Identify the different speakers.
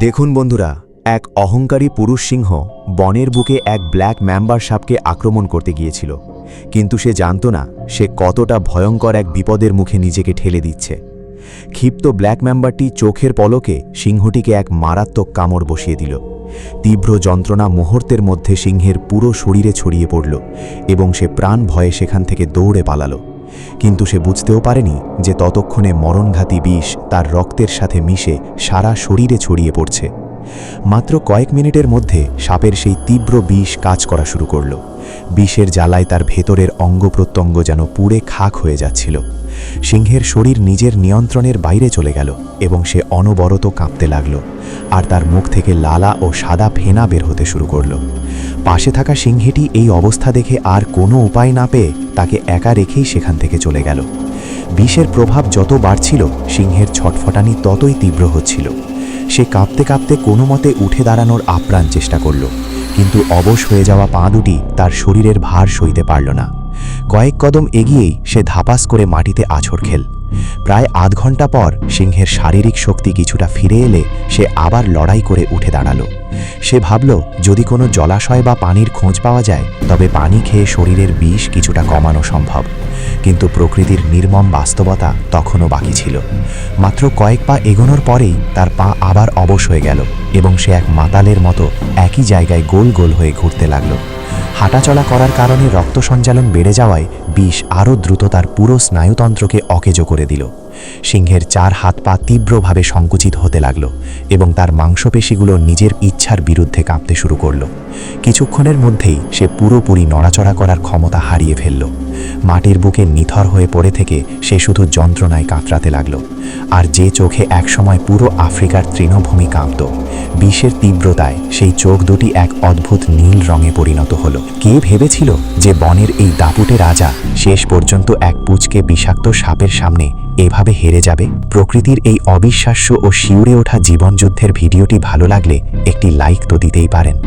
Speaker 1: দেখুন বন্ধুরা, এক অহংকারী পুরুষ সিংহ বনের বুকে এক ব্ল্যাক ম্যাম্বার সাপকে আক্রমণ করতে গিয়েছিল, কিন্তু সে জানত না সে কতটা ভয়ঙ্কর এক বিপদের মুখে নিজেকে ঠেলে দিচ্ছে। ক্ষিপ্ত ব্ল্যাক ম্যাম্বারটি চোখের পলকে সিংহটিকে এক মারাত্মক কামড় বসিয়ে দিল। তীব্র যন্ত্রণা মুহূর্তের মধ্যে সিংহের পুরো শরীরে ছড়িয়ে পড়ল এবং সে প্রাণ ভয়ে সেখান থেকে দৌড়ে পালালো। কিন্তু সে বুঝতেও পারেনি যে ততক্ষণে মরণঘাতী বিষ তার রক্তের সাথে মিশে সারা শরীরে ছড়িয়ে পড়ছে। মাত্র কয়েক মিনিটের মধ্যে সাপের সেই তীব্র বিষ কাজ করা শুরু করল। বিষের জ্বালায় তার ভেতরের অঙ্গপ্রত্যঙ্গ যেন পুড়ে খাক হয়ে যাচ্ছিল। সিংহের শরীর নিজের নিয়ন্ত্রণের বাইরে চলে গেল এবং সে অনবরত কাঁপতে লাগল, আর তার মুখ থেকে লালা ও সাদা ফেনা বের হতে শুরু করল। পাশে থাকা সিংহটি এই অবস্থা দেখে আর কোনো উপায় না পেয়ে তাকে একা রেখেই সেখান থেকে চলে গেল। বিষের প্রভাব যত বাড়ছিল, সিংহের ছটফটানি ততই তীব্র হচ্ছিল। সে কাঁপতে কাঁপতে কোনো মতে উঠে দাঁড়ানোর আপ্রাণ চেষ্টা করল, কিন্তু অবশ হয়ে যাওয়া পা দুটি তার শরীরের ভার সইতে পারল না। কয়েক কদম এগিয়েই সে ধাপাস করে মাটিতে আছড় খেল। প্রায় আধ ঘন্টা পর সিংহের শারীরিক শক্তি কিছুটা ফিরে এলে সে আবার লড়াই করে উঠে দাঁড়ালো। সে ভাবল, যদি কোনো জলাশয় বা পানির খোঁজ পাওয়া যায় তবে পানি খেয়ে শরীরের বিষ কিছুটা কমানো সম্ভব। কিন্তু প্রকৃতির নির্মম বাস্তবতা তখনও বাকি ছিল। মাত্র কয়েক পা এগোনোর পরেই তার পা আবার অবশ হয়ে গেল এবং সে এক মাতালের মতো একই জায়গায় গোল গোল হয়ে ঘুরতে লাগল। হাঁটাচলা করার কারণে রক্ত সঞ্চালন বেড়ে যাওয়ায় বিষ আরও দ্রুত তার পুরো স্নায়ুতন্ত্রকে অকেজো করে দিল। সিংহের 4 হাত পা তীব্রভাবে সংকুচিত হতে লাগল এবং তার মাংসপেশিগুলো নিজের ইচ্ছার বিরুদ্ধে কাঁপতে শুরু করল। কিছুক্ষণের মধ্যেই সে পুরোপুরি নড়াচড়া করার ক্ষমতা হারিয়ে ফেলল। মাটির বুকে নিথর হয়ে পড়ে থেকে সে শুধু যন্ত্রণায় কাতরাতে লাগল। আর যে চোখে একসময় পুরো আফ্রিকার তৃণভূমি কাঁপত, বিষের তীব্রতায় সেই চোখ দুটি এক অদ্ভুত নীল রঙে পরিণত হলো। কে ভেবেছিল যে বনের এই দাপুটে রাজা শেষ পর্যন্ত এক পুচকে বিষাক্ত সাপের সামনে এভাবে হেরে যাবে? প্রকৃতির এই অবিশ্বাস্য ও শিউরে ওঠা জীবনযুদ্ধের ভিডিওটি ভালো লাগলে একটি লাইক তো দিতেই পারেন।